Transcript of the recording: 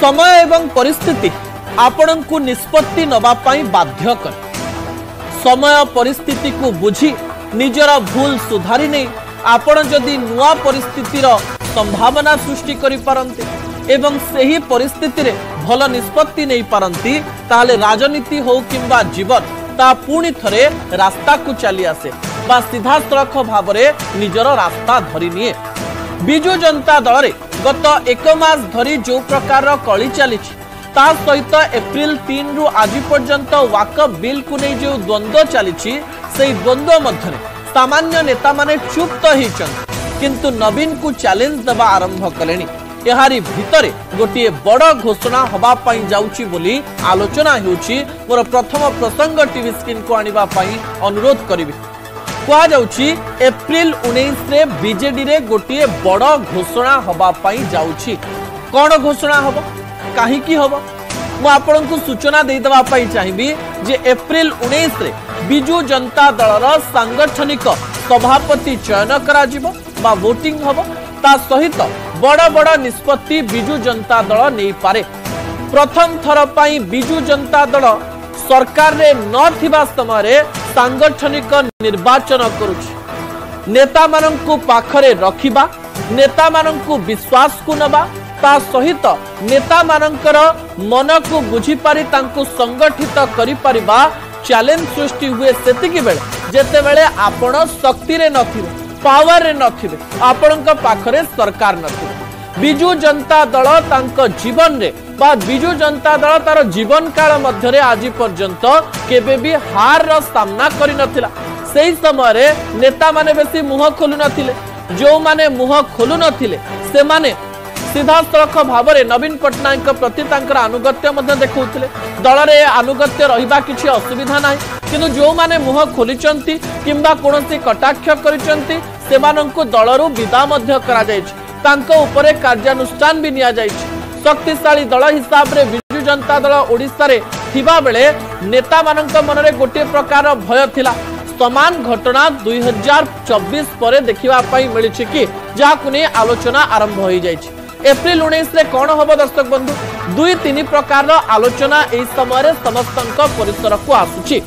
समय एवं परिस्थिति आपण को निष्पत्ति नवा पाई बाध्य कर समय परिस्थिति को बुझी निजर भूल सुधारी नहीं आपण जदि नुआ परिस्थितिर संभावना सृष्टि करि पारंती एवं सही परिस्थिति रे भल निष्पत्ति नहीं पारंती ताले राजनीति हो किंबा जीवन ता पुणी थरे रास्ता को चली आसे बा सीधा सड़क भाव में निजर रास्ता धरी निए। बिजु जनता दल रे गत 1 मास धरी जो प्रकार कली चली ता सहित एप्रिल 3 रु आज पर्यंत वाकफ बिल को नहीं जो द्वंद्व चली से द्वंद्व मध्य सामान्य नेता माने चुप तो होइछन किंतु नवीन को चैलेंज देवा आरंभ कलेनी। एहारी भितरे गोटे बड़ घोषणा हवा पाई जाउची बोली आलोचना होउची। मोर प्रथम प्रसंग टीवी स्क्रीन को आनिबा पाई अनुरोध करिबी। कहा जाउची एप्रिल 19 रे बीजेडी रे गोटे बड़ घोषणा हवा पाई जाउची। कोन घोषणा हबो काहे की हबो मु आपन को सूचना दे देबा पाई चाहिबी जे एप्रिल 19 रे बिजु जनता दलर सांगठनिक सभापति चयन करा जिवो बा वोटिंग हबो ता सहित बड़ बड़ निष्पत्ति बिजु जनता दल नहीं पारे। प्रथम थर पाई बिजु जनता दल सरकार रे नथिबा समय सांगठनिक निर्वाचन करुछि। नेता माननकु पाखरे रखिबा नेता माननकु विश्वास को नबा ता सहित नेता माननकर मन को बुझी पारि तांको संगठित करि परिबा चैलेंज सृष्टि हुए सेतिकी बेले जेते बेले आपण शक्ति रे नथिबे पावर रे नथिबे आपणक पाखरे सरकार नथिबे। बिजु जनता दल तांको जीवन रे बा बिजु जनता दल तार जीवन काल मध्य रे आज पर्यंत केबे भी हार रो सामना करि नथिला। सेही समय रे नेता माने बेसी मुह खोलु नथिले जो माने मुह खोलु नथिले से माने सीधा सड़क भाव में नवीन पट्टनायक प्रति अनुगत्य देखुले दल में अनुगत्य रहिबा किछि असुविधा नाही किंतु जो माने मुह खोलिचंती किंबा कोनोसी कटाक्ष करिचंती सेमानंकु दलरु विदा मध्य करा जायछि तांको उपरे कार्यानुष्ठान भी निया जायछि। शक्तिशाली दल हिसाब रे बिजु जनता दल ओडिसा रे थिबा बेले नेता मानंक मनरे गोटे प्रकार भय थिला। समान घटना 2024 पर देखिबा पाई मिलिछि कि जाहाकु नै आलोचना आरंभ होई जायछि। एप्रिल 19 रे कौन हम दर्शक बंधु 2-3 प्रकार आलोचना एई समय समस्त परिसर को आसुची।